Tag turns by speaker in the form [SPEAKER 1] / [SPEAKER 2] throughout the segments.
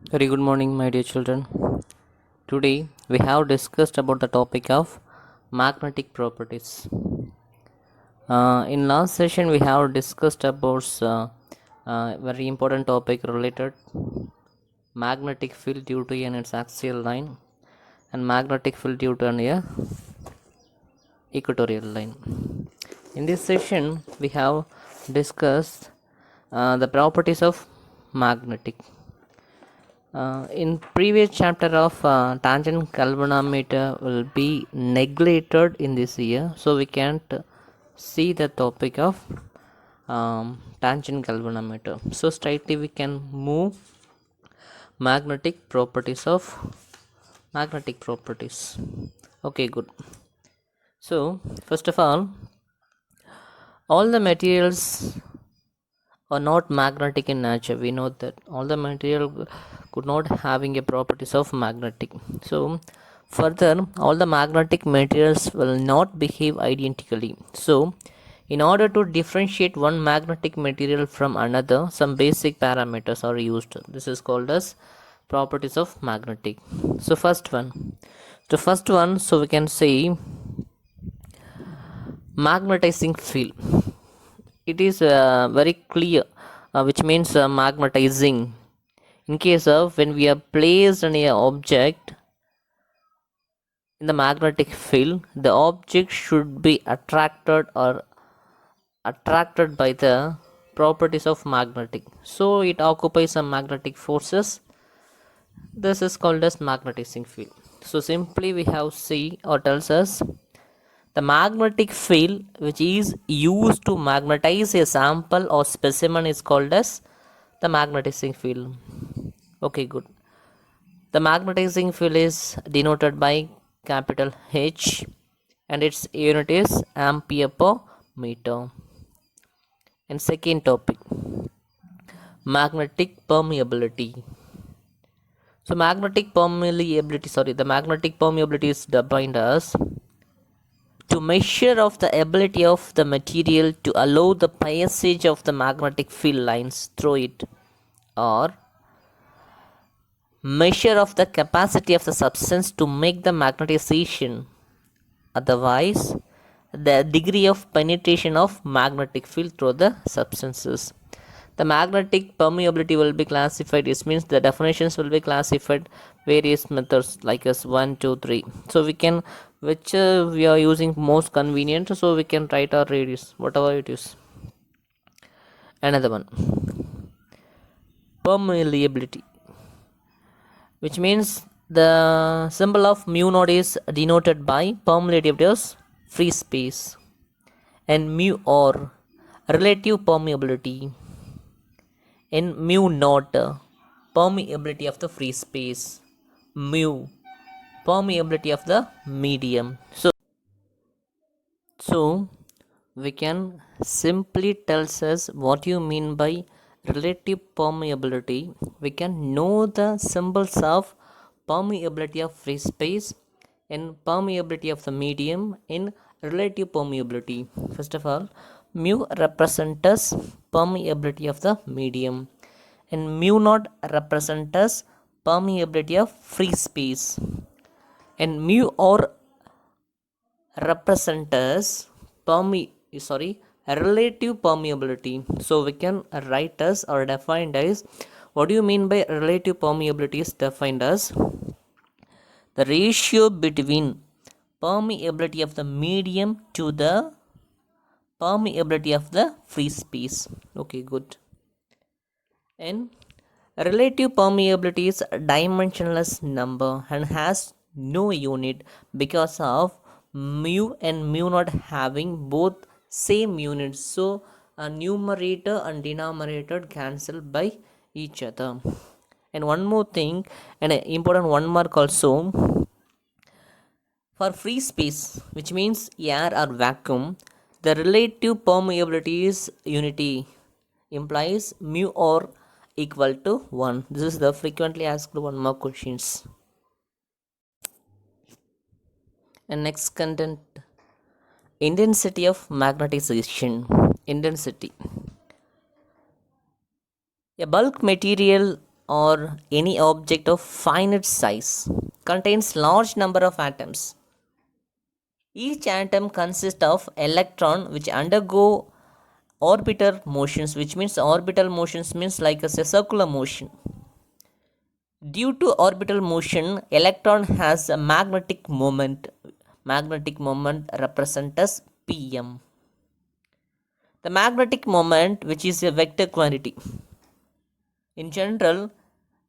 [SPEAKER 1] Very good morning, my dear children. Today we have discussed about the topic of magnetic properties. In last session, we have discussed about very important topic related magnetic field due to an its axial line and magnetic field due to an equatorial line. In this session, we have discussed the properties of magnetic. In previous chapter of tangent galvanometer will be neglected in this year, so we can't see the topic of tangent galvanometer. So straightly we can move magnetic properties of magnetic properties. Okay, good. So first of all the materials are not magnetic in nature. We know that all the material could not having a properties of magnetic. So further, all the magnetic materials will not behave identically. So in order to differentiate one magnetic material from another, some basic parameters are used. This is called as properties of magnetic. So so we can say magnetizing field. It is very clear, which means magnetizing. In case of when we are placed on a object in the magnetic field, the object should be attracted by the properties of magnetic. So it occupies some magnetic forces. This is called as magnetizing field. So simply we have C or tells us the magnetic field which is used to magnetize a sample or specimen is called as the magnetizing field. Okay, good. The magnetizing field is denoted by capital H and its unit is ampere per meter. And second topic, magnetic permeability. So the magnetic permeability is defined as to measure of the ability of the material to allow the passage of the magnetic field lines through it, or measure of the capacity of the substance to make the magnetization, otherwise the degree of penetration of magnetic field through the substances. The magnetic permeability will be classified, this means the definitions will be classified various methods like as 1 2 3. So we can which we are using most convenient, so we can write our radius whatever it is. Another one, permeability, which means the symbol of mu naught is denoted by permeability as free space, and mu or relative permeability, and mu naught permeability of the free space, mu permeability of the medium. So we can simply tells us what you mean by relative permeability. We can know the symbols of permeability of free space and permeability of the medium in relative permeability. First of all, mu represents permeability of the medium and mu naught represents permeability of free space, and mu or represents relative permeability. So we can write as or defined as, what do you mean by relative permeability is defined as the ratio between permeability of the medium to the permeability of the free space. Okay, good. And relative permeability is a dimensionless number and has no unit because of mu and mu not having both same units. So a numerator and denominator cancel by each other. And one more thing, and an important one mark also, for free space, which means air or vacuum, the relative permeability is unity, implies mu or equal to 1. This is the frequently asked one mark questions. And next content, intensity of magnetization. Intensity. A bulk material or any object of finite size contains large number of atoms. Each atom consists of electron which undergo orbital motions, which means orbital motions means like a circular motion. Due to orbital motion, electron has a magnetic moment. Magnetic moment represents as Pm. The magnetic moment, which is a vector quantity. In general,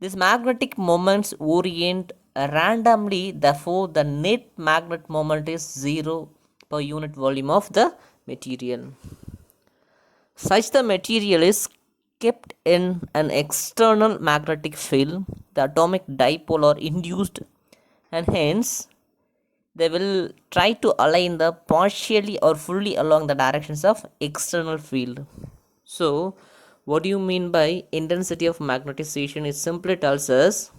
[SPEAKER 1] these magnetic moments orient randomly, therefore the net magnet moment is 0 per unit volume of the material. Such the material is kept in an external magnetic field, the atomic dipole are induced, and hence they will try to align the partially or fully along the directions of external field. So what do you mean by intensity of magnetization? It simply tells us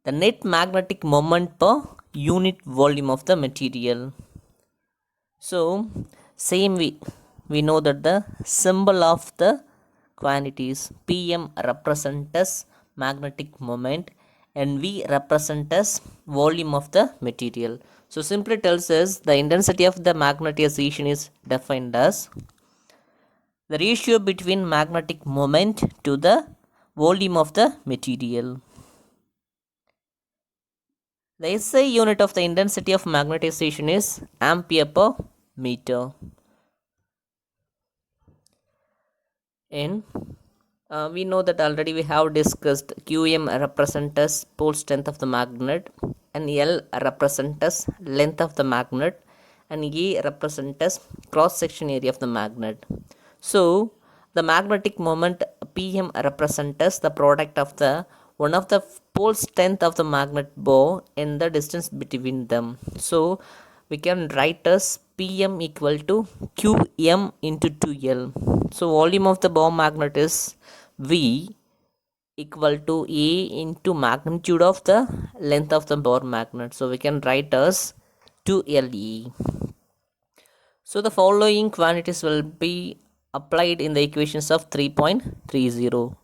[SPEAKER 1] the net magnetic moment per unit volume of the material. So same we know that the symbol of the quantities Pm represents as magnetic moment and V represents as volume of the material. So simply tells us the intensity of the magnetization is defined as the ratio between magnetic moment to the volume of the material. The SI unit of the intensity of magnetization is ampere per meter. And we know that already we have discussed Qm represents as pole strength of the magnet, and L represents as length of the magnet, and E represents as cross section area of the magnet. So the magnetic moment Pm represents as the product of the one of the pole strength of the magnet bow and the distance between them. So we can write as Pm equal to Qm into 2L. So volume of the bow magnet is V equal to A into magnitude of the length of the Bohr magnet. So we can write as 2LE. So the following quantities will be applied in the equations of 3.30.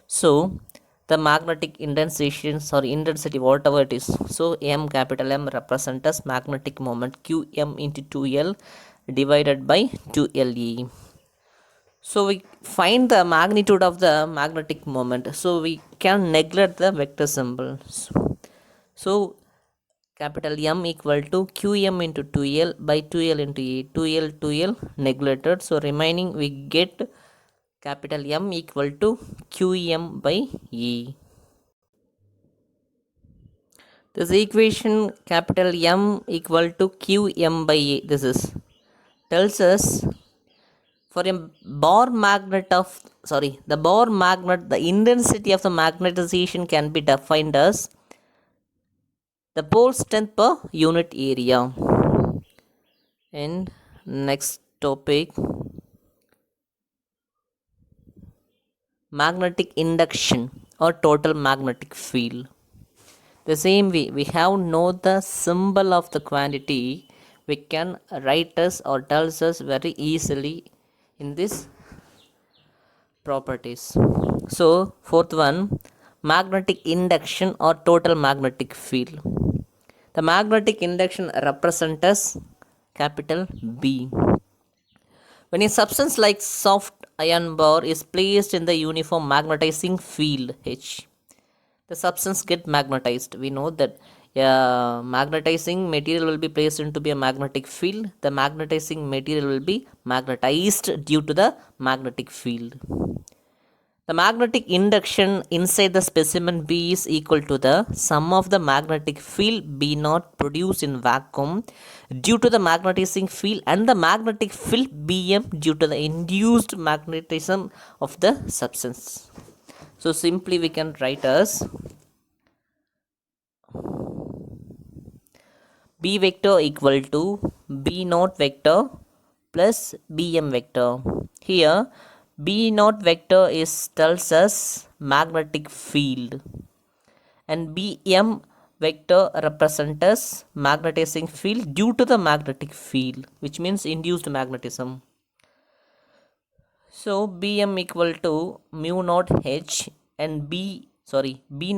[SPEAKER 1] So the magnetic intensity whatever it is. So M capital M represents as magnetic moment Qm into 2L divided by 2LE. So we find the magnitude of the magnetic moment. So we can neglect the vector symbols. So capital M equal to Qm into 2L by 2L into E. 2L neglected. So remaining we get capital M equal to Qm by E. This equation capital M equal to Qm by E. This is tells us for a Bohr magnet the Bohr magnet, the intensity of the magnetization can be defined as the pole strength per unit area. And next topic, magnetic induction or total magnetic field. The same way we have know the symbol of the quantity, we can write us or tells us very easily in this properties. So fourth one, magnetic induction or total magnetic field. The magnetic induction represents as capital B. When a substance like soft iron bar is placed in the uniform magnetizing field H, the substance get magnetized. We know that magnetizing material will be placed into be a magnetic field. The magnetizing material will be magnetized due to the magnetic field. The magnetic induction inside the specimen B is equal to the sum of the magnetic field B naught produced in vacuum due to the magnetizing field and the magnetic field Bm due to the induced magnetism of the substance. So simply we can write as B vector equal to B naught vector plus Bm vector. Here B naught vector tells us magnetic field and Bm vector represents us magnetizing field due to the magnetic field, which means induced magnetism. So Bm equal to mu naught H and B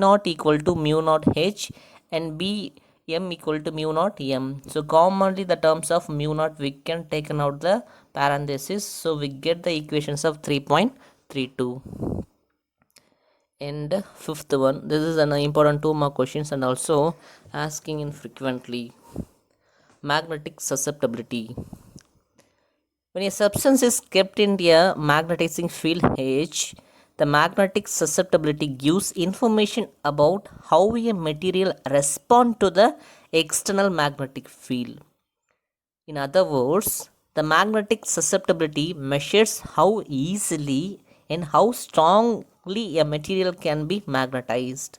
[SPEAKER 1] naught equal to mu naught H and B m equal to mu naught m. So commonly the terms of mu naught we can take out the parenthesis, so we get the equations of 3.32. And fifth one, this is an important 2 mark questions and also asking in frequently. Magnetic susceptibility. When a substance is kept in a magnetizing field H, the magnetic susceptibility gives information about how a material responds to the external magnetic field. In other words, the magnetic susceptibility measures how easily and how strongly a material can be magnetized.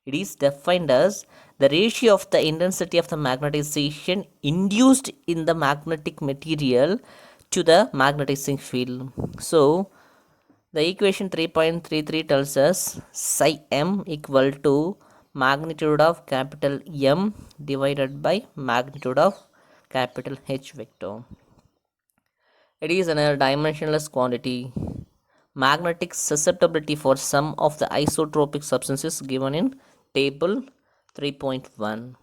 [SPEAKER 1] It is defined as the ratio of the intensity of the magnetization induced in the magnetic material to the magnetizing field. So, the equation 3.33 tells us psi m equal to magnitude of capital M divided by magnitude of capital H vector. It is a dimensionless quantity. Magnetic susceptibility for some of the isotropic substances given in table 3.1.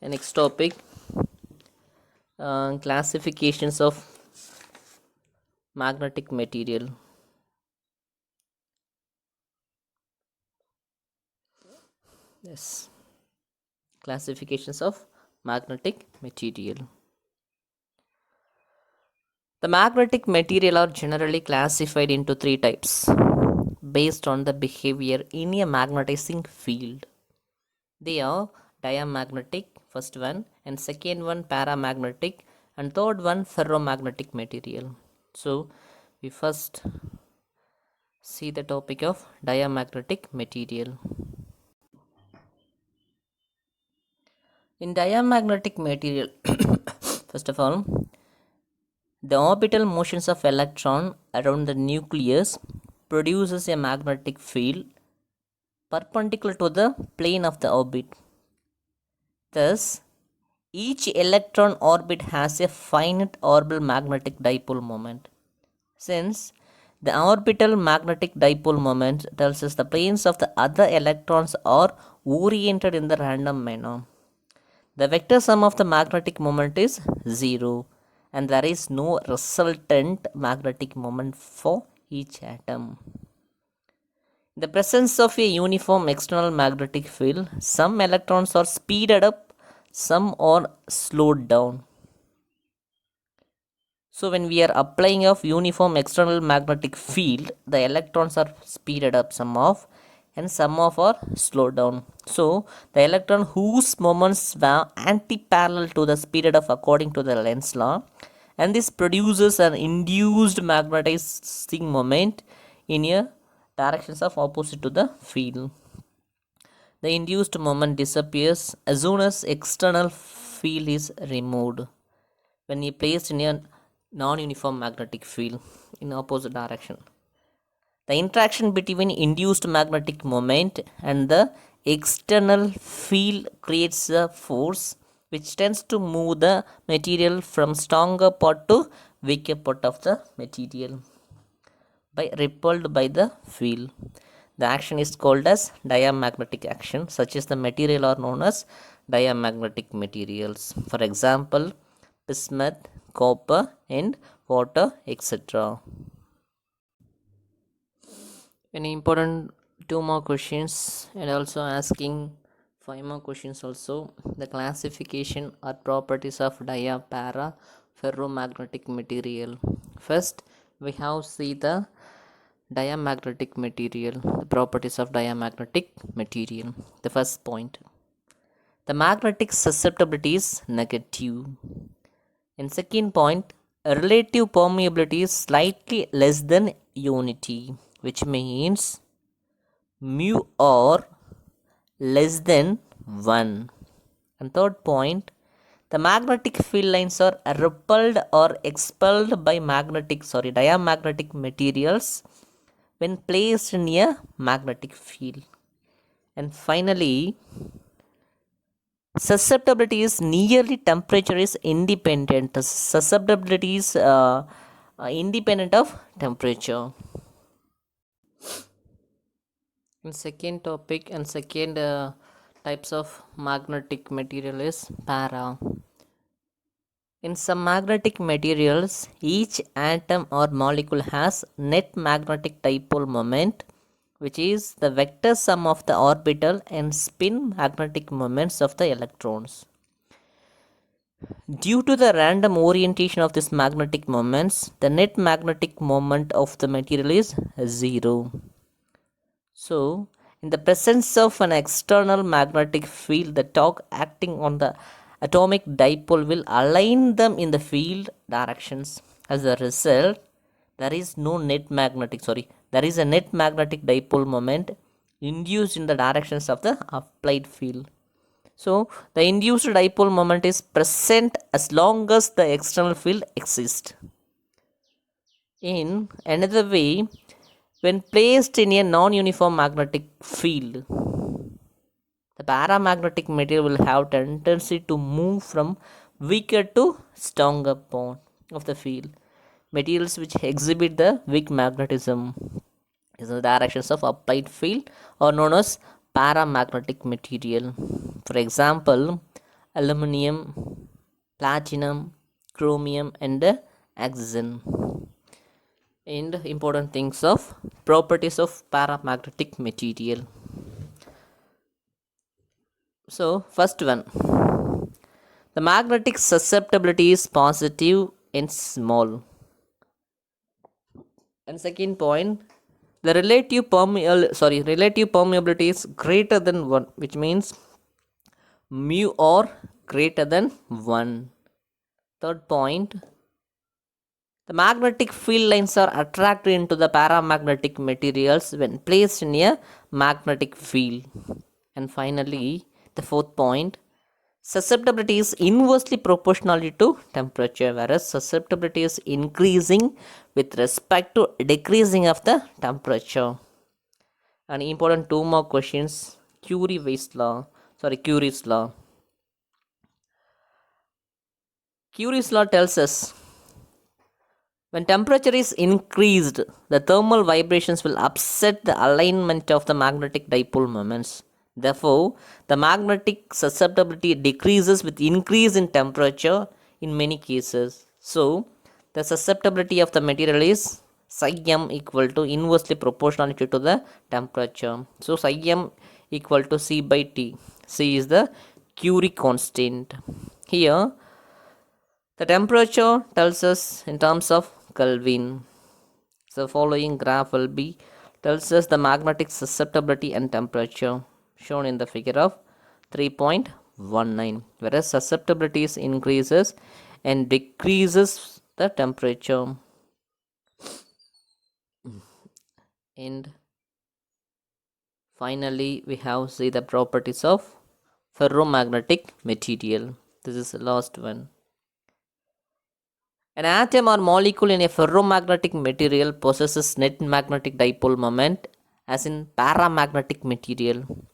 [SPEAKER 1] Next topic, classifications of magnetic material. Yes, classifications of magnetic material. The magnetic material are generally classified into 3 types based on the behavior in a magnetizing field. They are diamagnetic, first one, and second one paramagnetic, and third one ferromagnetic material. So we first see the topic of diamagnetic material. In diamagnetic material, first of all, the orbital motions of electron around the nucleus produces a magnetic field perpendicular to the plane of the orbit. Thus, each electron orbit has a finite orbital magnetic dipole moment. Since the orbital magnetic dipole moment tells us the planes of the other electrons are oriented in the random manner, the vector sum of the magnetic moment is 0 and there is no resultant magnetic moment for each atom. In the presence of a uniform external magnetic field, some electrons are speeded up, some are slowed down. So when we are applying of uniform external magnetic field, the electrons are speeded up some of and some of are slowed down. So the electron whose moments were anti-parallel to the speeded up according to the Lenz's law, and this produces an induced magnetizing moment in a directions of opposite to the field. The induced moment disappears as soon as external field is removed when he placed in a non-uniform magnetic field in opposite direction. The interaction between induced magnetic moment and the external field creates a force which tends to move the material from stronger part to weaker part of the material by repelled by the field. The action is called as diamagnetic action. Such as the material are known as diamagnetic materials. For example, bismuth, copper and water, etc. Any important 2 more questions and also asking 5 more questions also. The classification or properties of para ferromagnetic material. First, we have see the diamagnetic material, the properties of diamagnetic material. The first point, the magnetic susceptibility is negative. And second point, relative permeability is slightly less than unity, which means mu r less than 1. And third point, the magnetic field lines are repelled or expelled by diamagnetic materials when placed in a magnetic field. And finally, Susceptibility is nearly temperature is independent. Susceptibility is independent of temperature. And second topic and second types of magnetic material is para. In some magnetic materials, each atom or molecule has net magnetic dipole moment, which is the vector sum of the orbital and spin magnetic moments of the electrons. Due to the random orientation of these magnetic moments, the net magnetic moment of the material is zero. So, in the presence of an external magnetic field, the torque acting on the atomic dipole will align them in the field directions. As a result, there is a net magnetic dipole moment induced in the directions of the applied field. So, the induced dipole moment is present as long as the external field exists. In another way, when placed in a non-uniform magnetic field, the paramagnetic material will have tendency to move from weaker to stronger part of the field. Materials which exhibit the weak magnetism in the directions of applied field are known as paramagnetic material. For example, aluminum, platinum, chromium, and oxygen. And important things of properties of paramagnetic material. So, first one, the magnetic susceptibility is positive and small. And second point, the relative permeability is greater than 1, which means mu or greater than 1. Third point, the magnetic field lines are attracted into the paramagnetic materials when placed in a magnetic field. And finally, the fourth point, susceptibility is inversely proportional to temperature, whereas susceptibility is increasing with respect to decreasing of the temperature. And important two more questions. Curie's law. Curie's law tells us when temperature is increased, the thermal vibrations will upset the alignment of the magnetic dipole moments. Therefore, the magnetic susceptibility decreases with increase in temperature in many cases. So, the susceptibility of the material is psi m equal to inversely proportional to the temperature. So, psi m equal to C by T. C is the Curie constant. Here, the temperature tells us in terms of Kelvin. So following graph will be tells us the magnetic susceptibility and temperature shown in the figure of 3.19, whereas susceptibility increases and decreases the temperature. And finally we have see the properties of ferromagnetic material. This is the last one. An atom or molecule in a ferromagnetic material possesses net magnetic dipole moment as in paramagnetic material.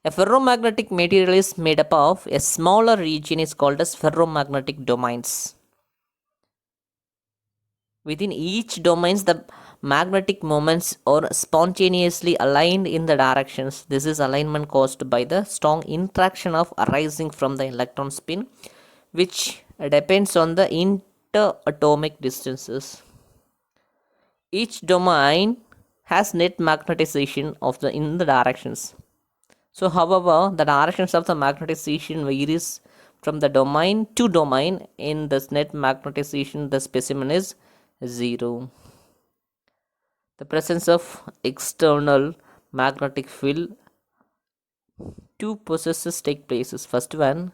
[SPEAKER 1] A ferromagnetic material is made up of a smaller region is called as ferromagnetic domains. Within each domains, the magnetic moments are spontaneously aligned in the directions. This is alignment caused by the strong interaction of arising from the electron spin, which depends on the interatomic distances. Each domain has net magnetization of the in the directions. So, however, the directions of the magnetization varies from the domain to domain. In this net magnetization, the specimen is 0. The presence of external magnetic field, two processes take place. First one,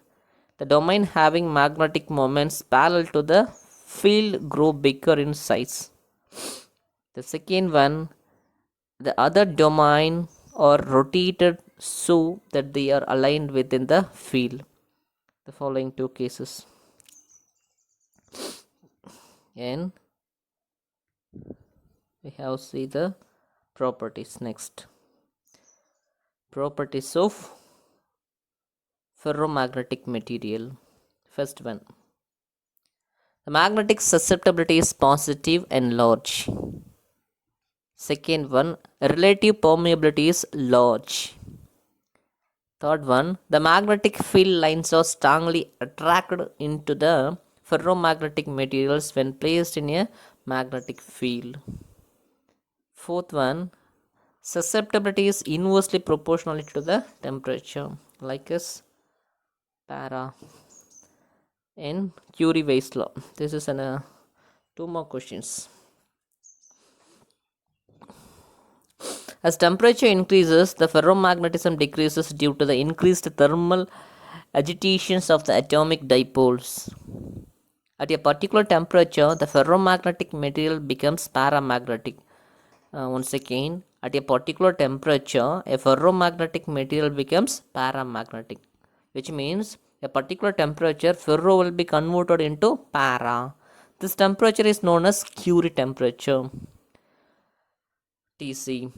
[SPEAKER 1] the domain having magnetic moments parallel to the field grow bigger in size. The second one, the other domain are rotated so that they are aligned within the field. The following two cases. And we have see the properties next. Properties of ferromagnetic material. First one, the magnetic susceptibility is positive and large. Second one, relative permeability is large. Third one, the magnetic field lines are strongly attracted into the ferromagnetic materials when placed in a magnetic field. Fourth one, susceptibility is inversely proportional to the temperature, like as para in Curie-Weiss law. This is an two more questions. As temperature increases, the ferromagnetism decreases due to the increased thermal agitations of the atomic dipoles. At a particular temperature, the ferromagnetic material becomes paramagnetic. Once again, at a particular temperature, a ferromagnetic material becomes paramagnetic, which means a particular temperature, ferro will be converted into para. This temperature is known as Curie temperature, Tc.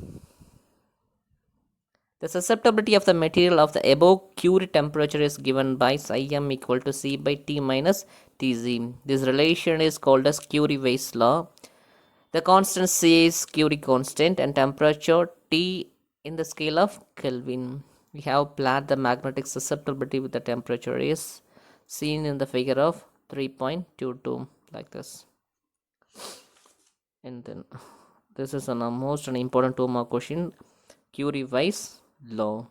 [SPEAKER 1] The susceptibility of the material of the above Curie temperature is given by psi m equal to C by T minus Tc. This relation is called as Curie-Weiss law. The constant C is Curie constant and temperature T in the scale of Kelvin. We have plotted the magnetic susceptibility with the temperature is seen in the figure of 3.22 like this. And then this is an most important 2 mark question, Curie-Weiss law.